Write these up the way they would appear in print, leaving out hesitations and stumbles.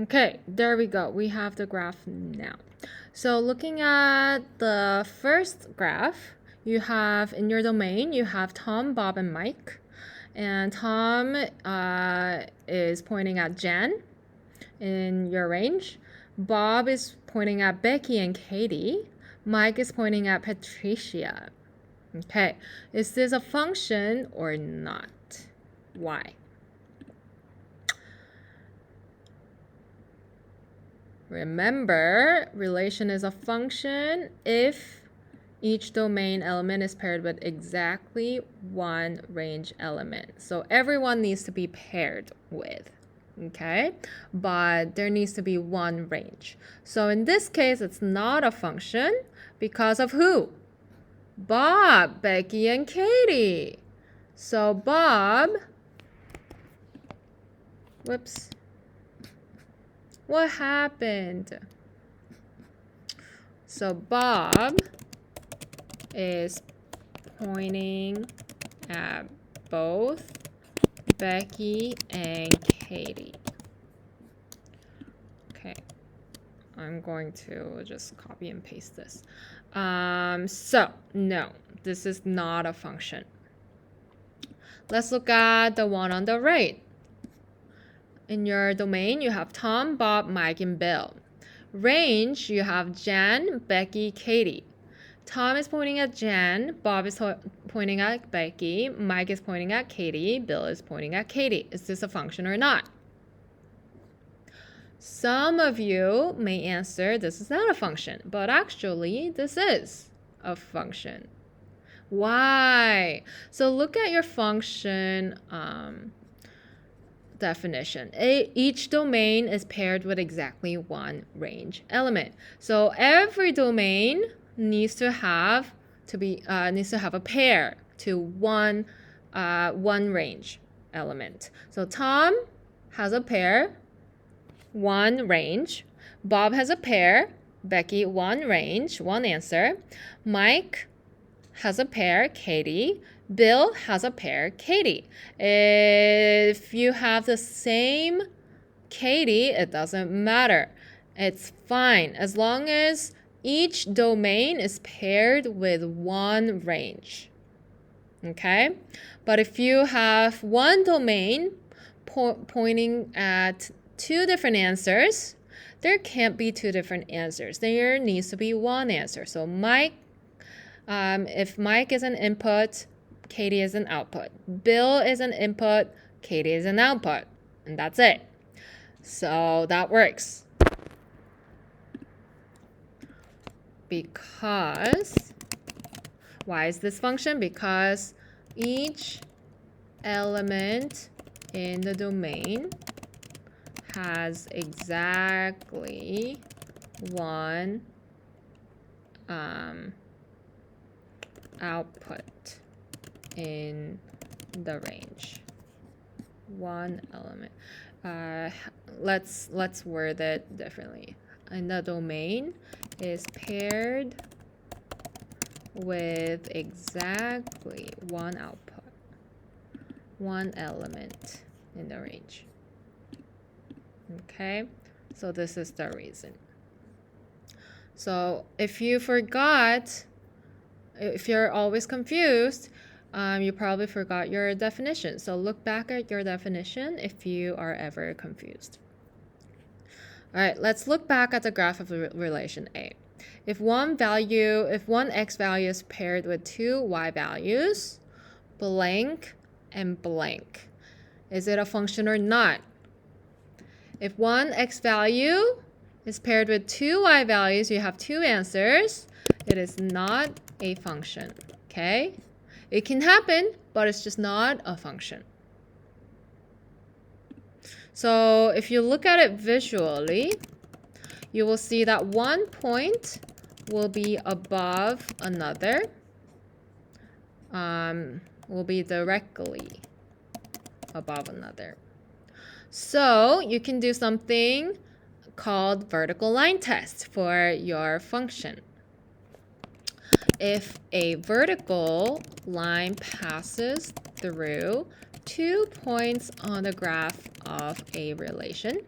Okay, there we go. We have the graph now. So looking at the first graph, you have in your domain, you have Tom, Bob, and Mike. And Tom is pointing at Jen in your range. Bob is pointing at Becky and Katie. Mike is pointing at Patricia. Okay, is this a function or not? Why? Remember, relation is a function if each domain element is paired with exactly one range element. So everyone needs to be paired with, okay? But there needs to be one range. So in this case, it's not a function because of who? Bob, Becky, and Katie. So Bob, whoops. What happened? So Bob is pointing at both Becky and Katie. Okay, I'm going to just copy and paste this. So no, this is not a function. Let's look at the one on the right. In your domain, you have Tom, Bob, Mike, and Bill. Range, you have Jen, Becky, Katie. Tom is pointing at Jen, Bob is pointing at Becky, Mike is pointing at Katie, Bill is pointing at Katie. Is this a function or not? Some of you may answer this is not a function, but actually this is a function. Why? So look at your function definition. Each domain is paired with exactly one range element. So every domain needs to have a pair to one range element. So Tom has a pair, one range. Bob has a pair, Becky one range, one answer. Mike has a pair, Katie. Bill has a pair, Katie. If you have the same Katie, it doesn't matter. It's fine as long as each domain is paired with one range. Okay? But if you have one domain pointing at two different answers, there can't be two different answers. There needs to be one answer. So if Mike is an input, Katie is an output. Bill is an input, Katie is an output. And that's it. So that works. Because, why is this function? Because each element in the domain has exactly one output in the range. One element. Let's word it differently. And the domain is paired with exactly one output, one element in the range. Okay, so this is the reason. So if you forgot, if you're always confused, you probably forgot your definition. So look back at your definition if you are ever confused. All right, let's look back at the graph of relation A. If one x value is paired with two y values, blank and blank, is it a function or not? If one x value is paired with two y values, you have two answers. It is not a function, okay? It can happen, but it's just not a function. So if you look at it visually, you will see that one point will be above another, will be directly above another. So you can do something called vertical line test for your function. If a vertical line passes through 2 points on the graph of a relation,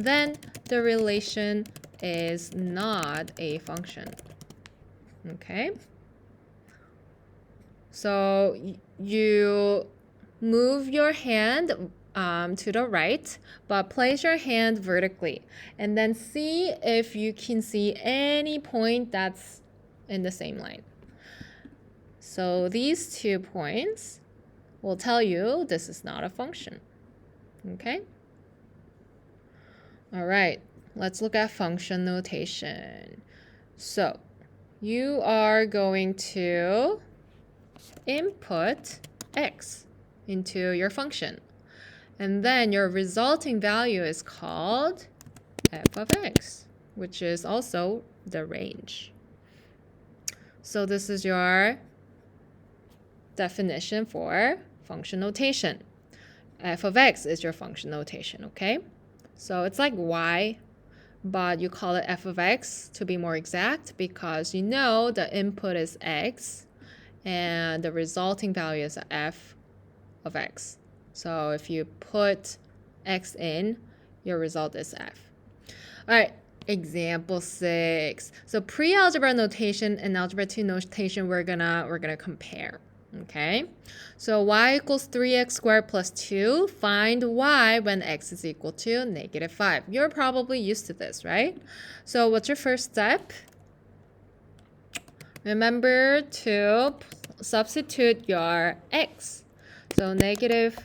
then the relation is not a function. Okay? So you move your hand to the right, but place your hand vertically. And then see if you can see any point that's in the same line. So these 2 points will tell you this is not a function. Okay? All right, let's look at function notation. So you are going to input x into your function. And then your resulting value is called f of x, which is also the range. So this is your definition for function notation. F of x is your function notation, okay? So it's like y, but you call it f of x to be more exact because you know the input is x and the resulting value is f of x. So if you put x in, your result is f. All right, example 6. So pre-algebra notation and algebra 2 notation we're gonna compare. Okay, so y equals 3x squared plus 2. Find y when x is equal to -5. You're probably used to this, right? So what's your first step? Remember to substitute your x. So negative,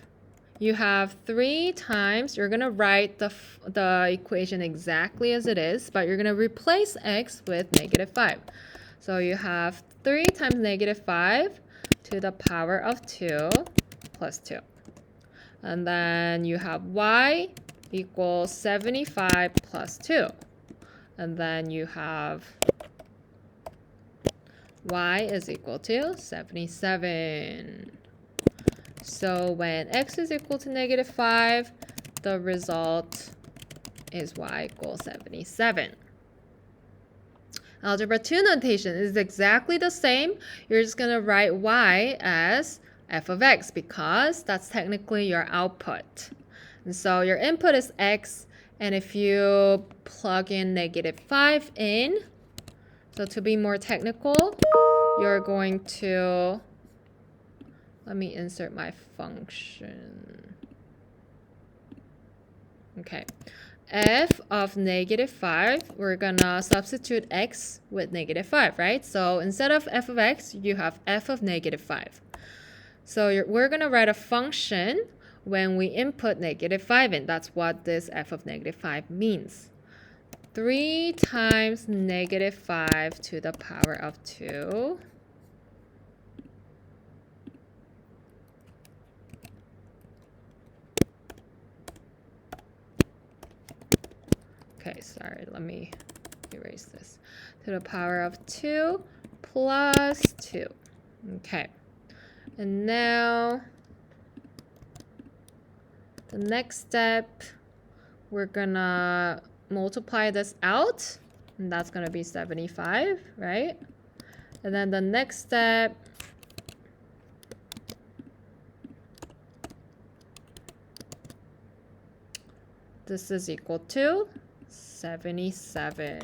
you have 3 times, you're going to write the equation exactly as it is, but you're going to replace x with -5. So you have 3 times -5 to the power of 2 plus 2. And then you have y equals 75 plus 2. And then you have y is equal to 77. So when x is equal to -5, the result is y equals 77. Algebra 2 notation is exactly the same. You're just going to write y as f of x because that's technically your output. And so your input is x, and if you plug in -5 in, so to be more technical, you're going to, let me insert my function. Okay. F of -5, we're gonna substitute x with -5, right? So instead of f of x, you have f of -5. So we're gonna write a function when we input -5 in. That's what this f of -5 means. 3 times -5 to the power of 2. Okay, sorry, let me erase this. To the power of 2 plus 2. Okay, and now the next step, we're gonna multiply this out, and that's gonna be 75, right? And then the next step, this is equal to 77.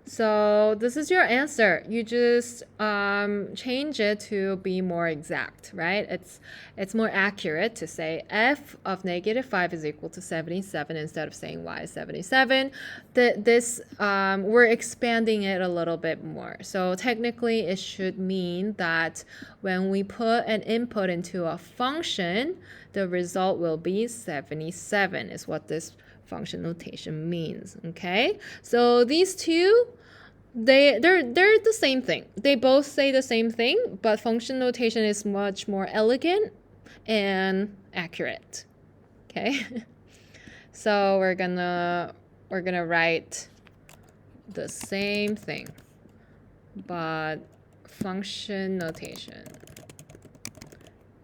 So this is your answer. You just change it to be more exact, right? It's more accurate to say f of -5 is equal to 77 instead of saying y is 77. We're expanding it a little bit more. So technically, it should mean that when we put an input into a function, the result will be 77 is what this function notation means. Okay, so these two, they're the same thing. They both say the same thing, but function notation is much more elegant and accurate. Okay, so we're gonna write the same thing, but function notation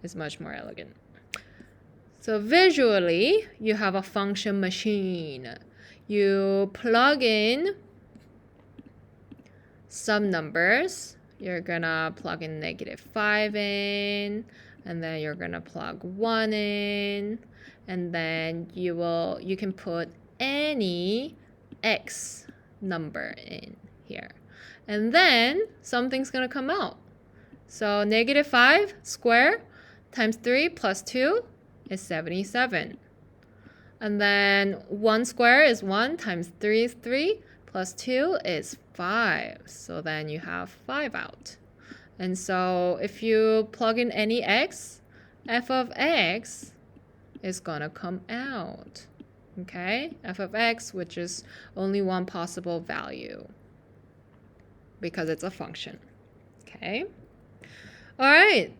is much more elegant. So visually, you have a function machine. You plug in some numbers. You're gonna plug in -5 in, and then you're gonna plug 1 in, and then you can put any x number in here, and then something's gonna come out. So -5 squared times 3 plus 2 is 77. And then 1 squared is 1 times 3 is 3 plus 2 is 5. So then you have 5 out. And so if you plug in any x, f of x is going to come out. Okay? F of x, which is only one possible value because it's a function. Okay? All right.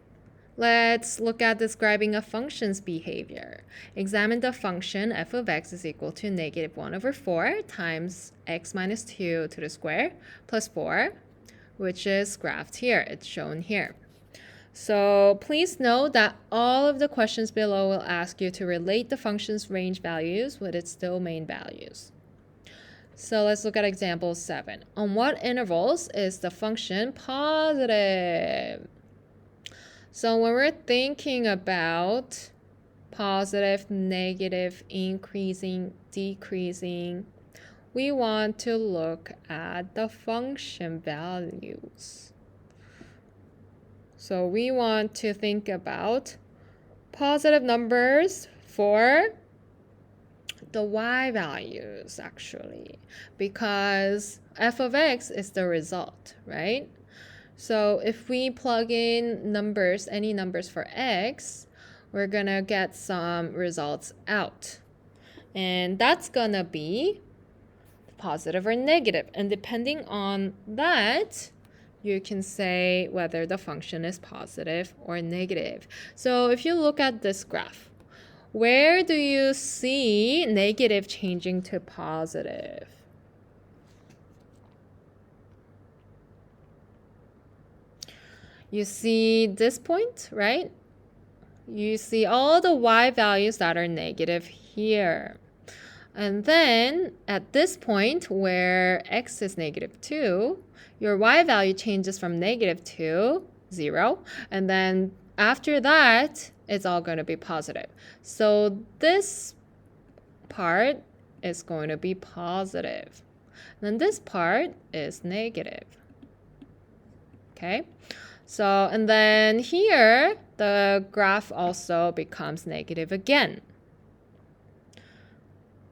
Let's look at describing a function's behavior. Examine the function f of x is equal to -1/4 times x minus 2 to the square plus 4, which is graphed here. It's shown here. So please note that all of the questions below will ask you to relate the function's range values with its domain values. So let's look at example 7. On what intervals is the function positive? So when we're thinking about positive, negative, increasing, decreasing, we want to look at the function values. So we want to think about positive numbers for the y values, actually, because f of x is the result, right? So if we plug in numbers, any numbers for x, we're going to get some results out. And that's going to be positive or negative. And depending on that, you can say whether the function is positive or negative. So if you look at this graph, where do you see negative changing to positive? You see this point, right? You see all the y values that are negative here. And then at this point where x is -2, your y value changes from negative to 0. And then after that, it's all going to be positive. So this part is going to be positive. Then this part is negative. Okay? So, and then here, the graph also becomes negative again.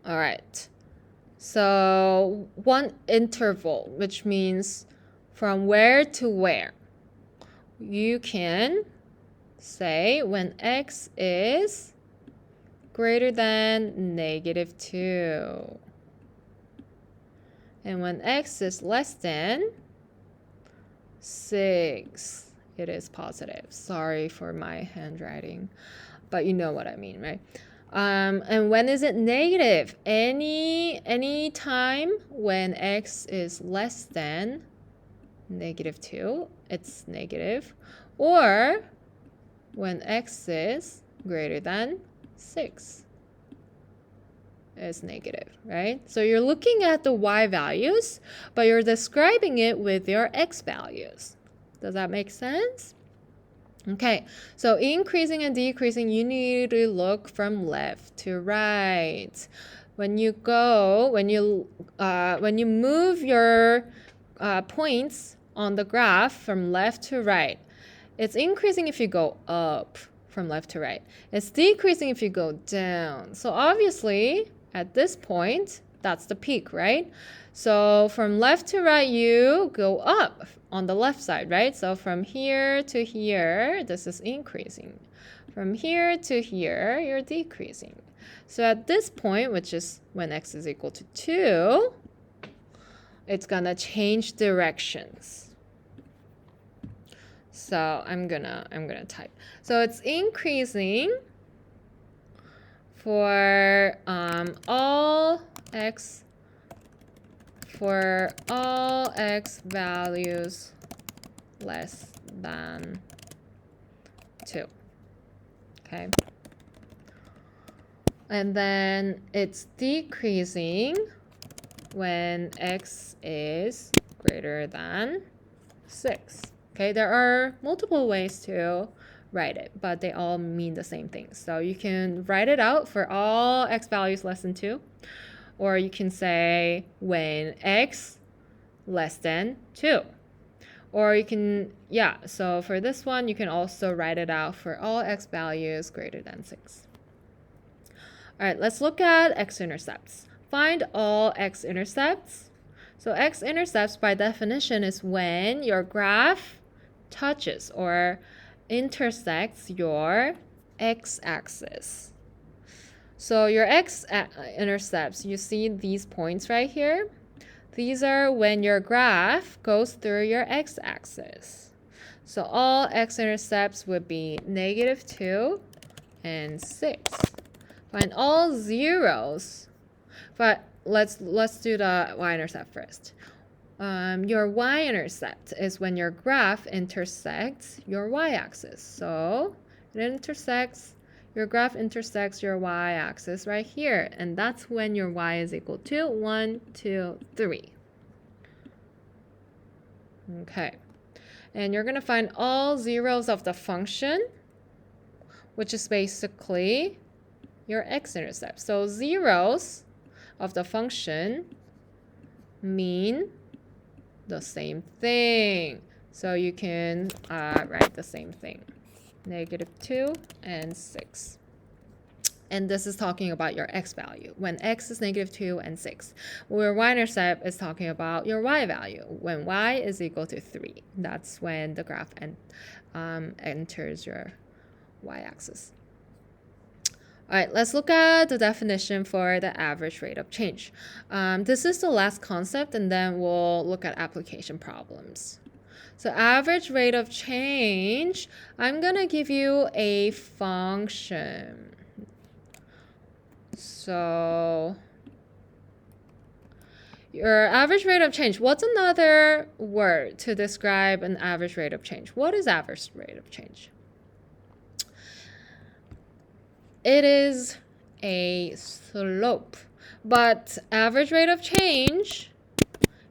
All right. So, one interval, which means from where to where. You can say when x is greater than -2. And when x is less than 6, it is positive. Sorry for my handwriting, but you know what I mean, right? And when is it negative? Any time when x is less than -2, it's negative. Or when x is greater than 6, is negative, right? So you're looking at the y values, but you're describing it with your x values. Does that make sense? Okay, so increasing and decreasing, you need to look from left to right. When you move your points on the graph from left to right, it's increasing if you go up from left to right. It's decreasing if you go down. So obviously, at this point, that's the peak, right? So from left to right, you go up on the left side, right? So from here to here, this is increasing. From here to here, you're decreasing. So at this point, which is when x is equal to 2, it's gonna change directions. So I'm gonna type. So it's increasing for all x values less than 2. Okay. And then it's decreasing when x is greater than 6. Okay, there are multiple ways to write it, but they all mean the same thing. So you can write it out for all x values less than 2, or you can say when x less than 2. Or you can, so for this one, you can also write it out for all x values greater than 6. All right, let's look at x-intercepts. Find all x-intercepts. So x-intercepts by definition is when your graph touches or intersects your x-axis. So your x-intercepts, you see these points right here? These are when your graph goes through your x-axis. So all x-intercepts would be -2 and 6. Find all zeros. But let's do the y-intercept first. Your y-intercept is when your graph intersects your y-axis. So your graph intersects your y-axis right here, and that's when your y is equal to 1, 2, 3. Okay, and you're going to find all zeros of the function, which is basically your x-intercept. So zeros of the function mean the same thing. So you can write the same thing. -2 and 6. And this is talking about your x value when x is -2 and 6. Where y-intercept is talking about your y value when y is equal to 3. That's when the graph enters your y-axis. All right, let's look at the definition for the average rate of change. This is the last concept, and then we'll look at application problems. So average rate of change, I'm going to give you a function. So your average rate of change, what's another word to describe an average rate of change? What is average rate of change? It is a slope, but average rate of change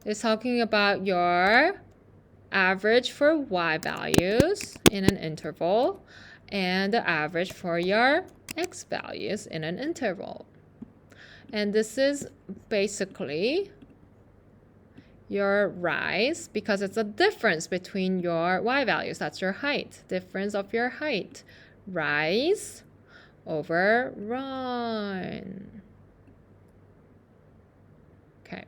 is talking about your average for y values in an interval and the average for your x values in an interval. And this is basically your rise because it's a difference between your y values. That's your height, difference of your height. Rise over run. Okay.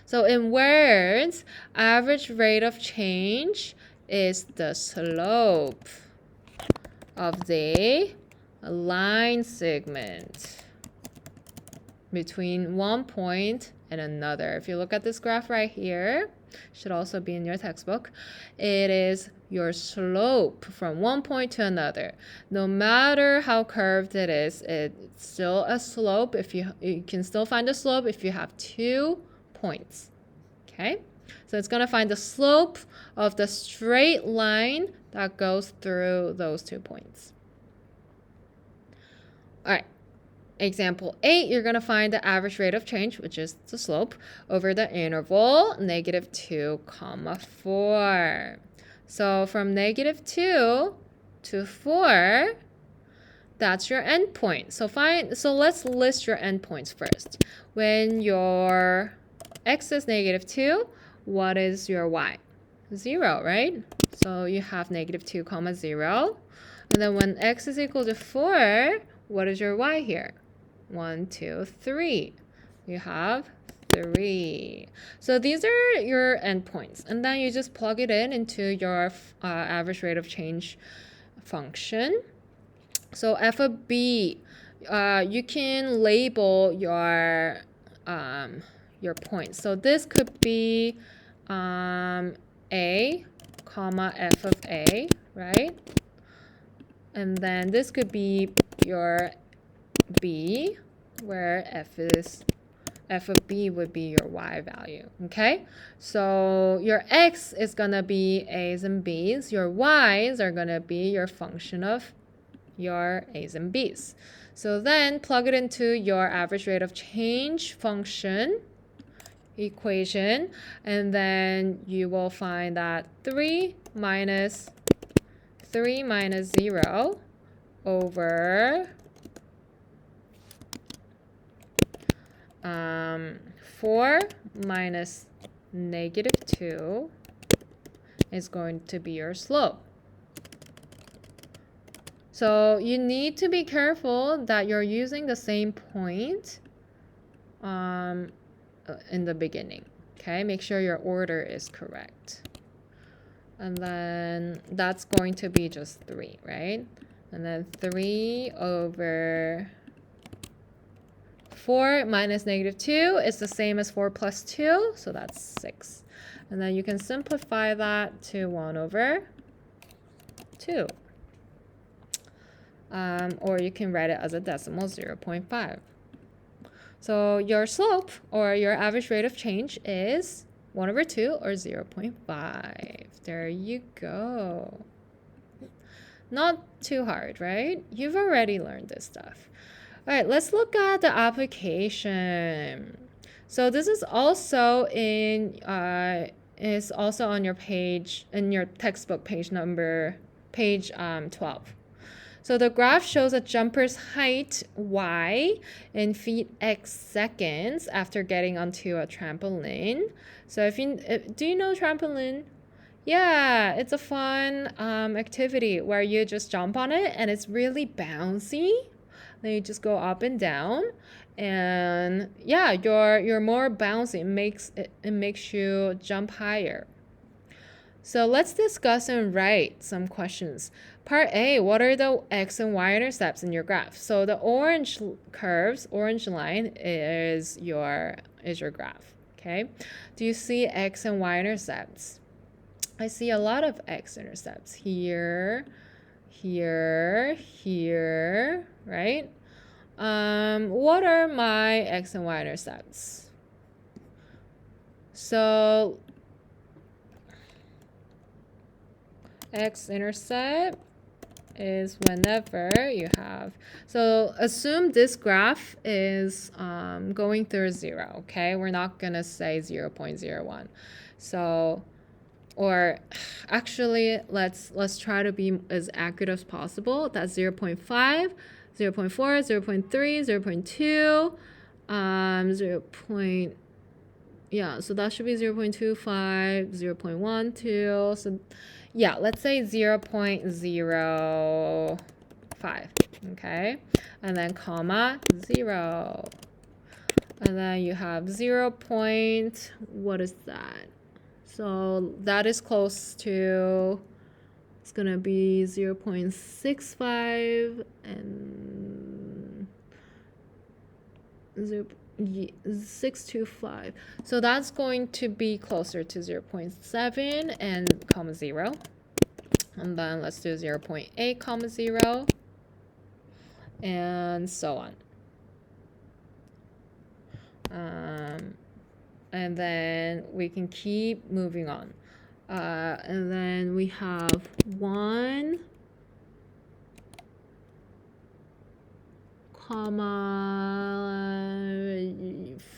So in words, average rate of change is the slope of the line segment between one point and another. If you look at this graph right here, should also be in your textbook, it is your slope from one point to another. No matter how curved it is, it's still a slope. If you can still find a slope if you have 2 points. Okay, so it's going to find the slope of the straight line that goes through those 2 points. All right, example 8, you're going to find the average rate of change, which is the slope, over the interval -2, 4. So from -2 to 4, that's your endpoint. So let's list your endpoints first. When your x is -2, what is your y? 0, right? So you have -2, 0. And then when x is equal to 4, what is your y here? 1, 2, 3. You have 3. So these are your endpoints. And then you just plug it into your average rate of change function. So f of b, you can label your points. So this could be a, comma, f of a, right? And then this could be your b, where f of b would be your y value, okay? So your x is going to be a's and b's. Your y's are going to be your function of your a's and b's. So then plug it into your average rate of change function equation, and then you will find that 3 minus 3 minus 0 over 4 minus negative 2 is going to be your slope. So you need to be careful that you're using the same point in the beginning. Okay, make sure your order is correct. And then that's going to be just 3, right? And then 3 over 4 minus negative 2 is the same as 4 plus 2, so that's 6. And then you can simplify that to 1 over 2. Or you can write it as a decimal, 0.5. So your slope, or your average rate of change, is 1 over 2, or 0.5. There you go. Not too hard, right? You've already learned this stuff. All right, let's look at the application. So this is also on your page, in your textbook, page 12. So the graph shows a jumper's height y in feet x seconds after getting onto a trampoline. So do you know trampoline? Yeah, it's a fun activity where you just jump on it and it's really bouncy. Then you just go up and down, and yeah, you're more bouncy. It makes you jump higher. So let's discuss and write some questions. Part A, what are the x and y intercepts in your graph? So the orange line is your graph, okay? Do you see x and y intercepts? I see a lot of x-intercepts here, here, here, right? What are my x and y-intercepts? So x-intercept is whenever you have, so assume this graph is going through 0, okay? We're not gonna say 0.01. So, or actually, let's try to be as accurate as possible. That's 0.5, 0.4, 0.3, 0.2, yeah, so that should be 0.25, 0.12. So yeah, let's say 0.05, okay? And then comma 0. And then you have 0. What is that? So that is close to, it's going to be 0.65 and 0.625. So that's going to be closer to 0.7 and comma 0. And then let's do 0.8 comma 0 and so on. And then we can keep moving on. And then we have 1, comma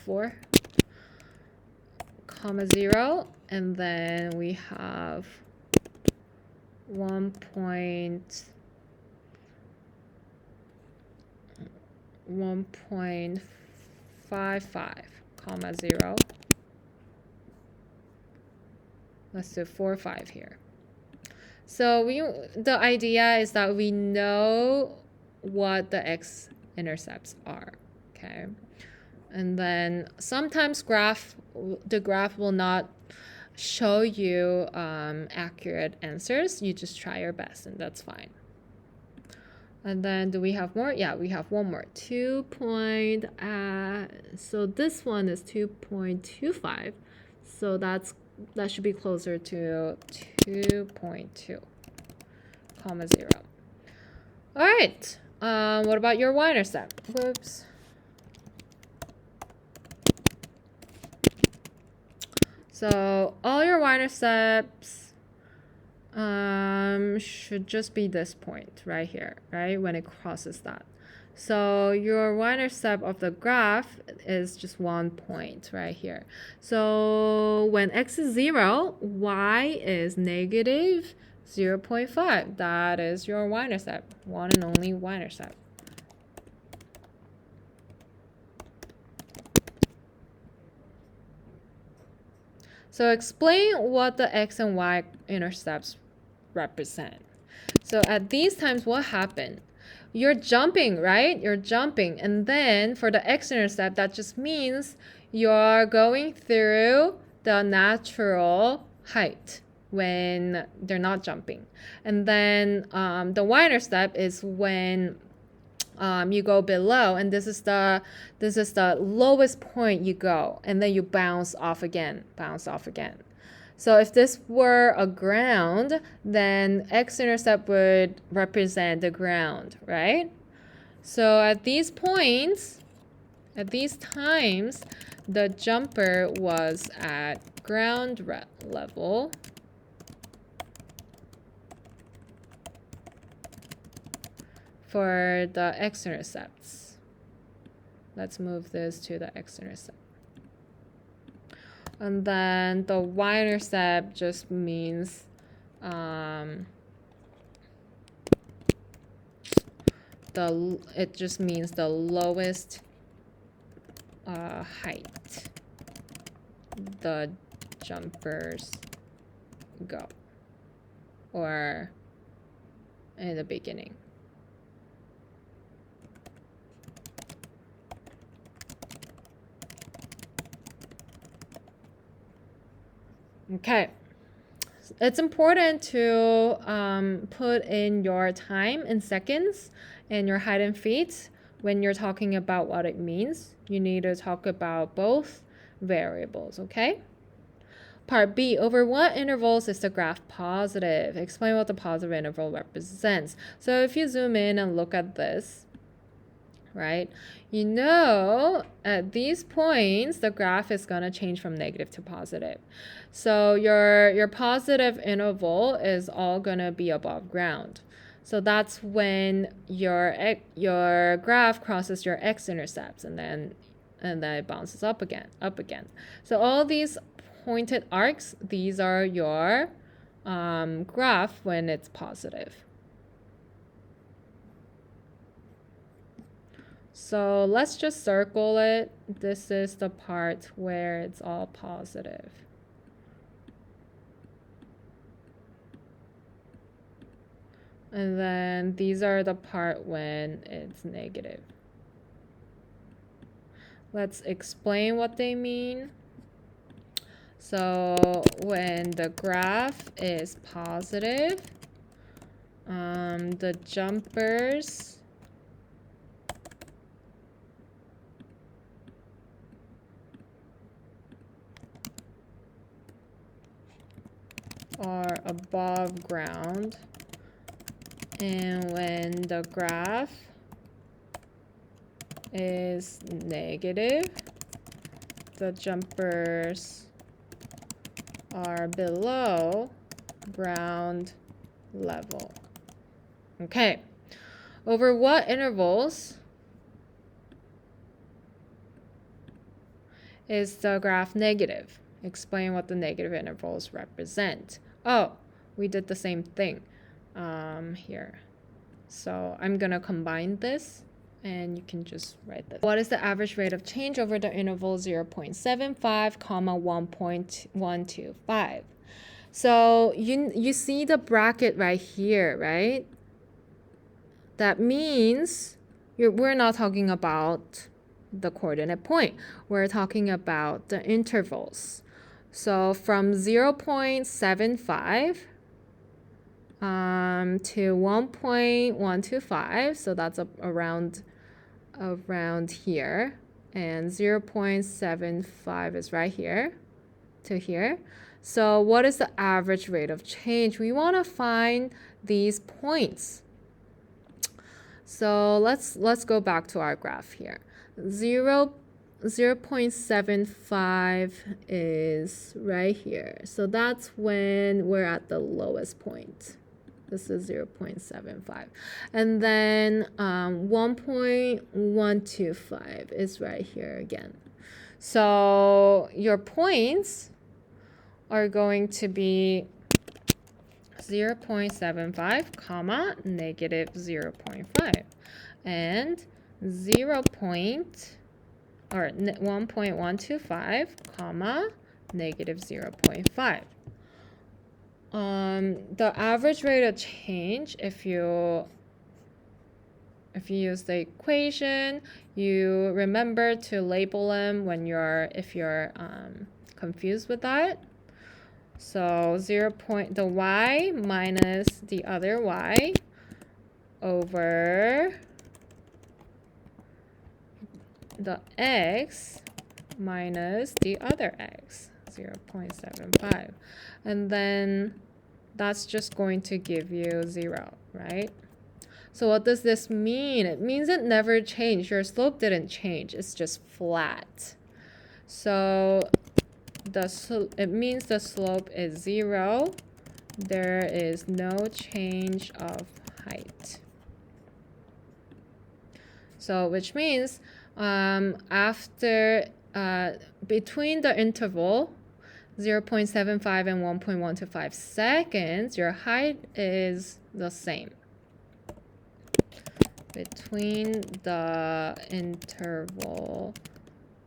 4, comma 0, and then we have 1.55, comma 0. Let's do 4, 5 here. So the idea is that we know what the x-intercepts are, okay? And then sometimes the graph will not show you accurate answers. You just try your best, and that's fine. And then do we have more? Yeah, we have one more. So this one is 2.25. So that should be closer to 2.2, comma 0. All right. What about your y-intercept? Whoops. So all your y-intercepts should just be this point right here, right? When it crosses that. So your y-intercept of the graph is just 1 point right here. So when x is 0, y is negative 0.5. That is your y-intercept, one and only y-intercept. So explain what the x and y intercepts represent. So at these times, what happened? You're jumping, right? You're jumping. And then for the x-intercept, that just means you're going through the natural height when they're not jumping. And then the y-intercept is when you go below, and this is the lowest point you go, and then you bounce off again. So if this were a ground, then x-intercept would represent the ground, right? So at these points, at these times, the jumper was at ground level. For the x-intercepts. Let's move this to the x-intercept. And then the y-intercept just means it just means the lowest height the jumpers go, or in the beginning. Okay, it's important to put in your time in seconds and your height in feet when you're talking about what it means. You need to talk about both variables, okay? Part B, over what intervals is the graph positive? Explain what the positive interval represents. So if you zoom in and look at this, right, you know at these points the graph is going to change from negative to positive. So your positive interval is all going to be above ground. So that's when your graph crosses your x-intercepts, and then it bounces up again. So all these pointed arcs, these are your graph when it's positive. So let's just circle it. This is the part where it's all positive. And then these are the part when it's negative. Let's explain what they mean. So when the graph is positive, the jumpers are above ground, and when the graph is negative, the jumpers are below ground level. Okay, over what intervals is the graph negative? Explain what the negative intervals represent. Oh, we did the same thing here. So I'm going to combine this, and you can just write this. What is the average rate of change over the interval 0.75, 1.125? So you see the bracket right here, right? That means we're not talking about the coordinate point. We're talking about the intervals. So from 0.75 to 1.125, so that's around here, and 0.75 is right here to here. So what is the average rate of change? We want to find these points. So let's go back to our graph here. 0.75 is right here. So that's when we're at the lowest point. This is 0.75. And then 1.125 is right here again. So your points are going to be 0.75, comma, negative 0.5. And 1.125, comma, negative 0.5. The average rate of change, if you use the equation, you remember to label them if you're confused with that. So the y minus the other y over the x minus the other x, 0.75. And then that's just going to give you 0, right? So what does this mean? It means it never changed. Your slope didn't change. It's just flat. So it means the slope is 0. There is no change of height. So which means between the interval 0.75 and 1.125 seconds, your height is the same. Between the interval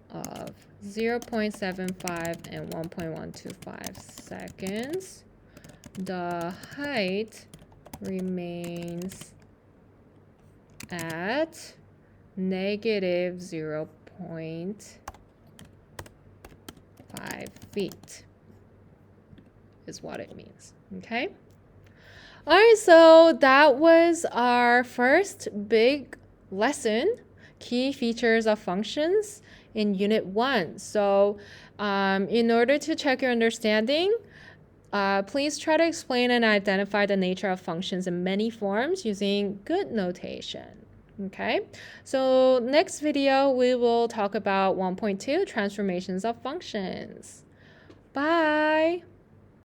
of 0.75 and 1.125 seconds, the height remains at negative 0.5 feet is what it means, okay? All right, so that was our first big lesson, key features of functions in Unit 1. So in order to check your understanding, please try to explain and identify the nature of functions in many forms using good notation. Okay, so next video we will talk about 1.2 transformations of functions. Bye.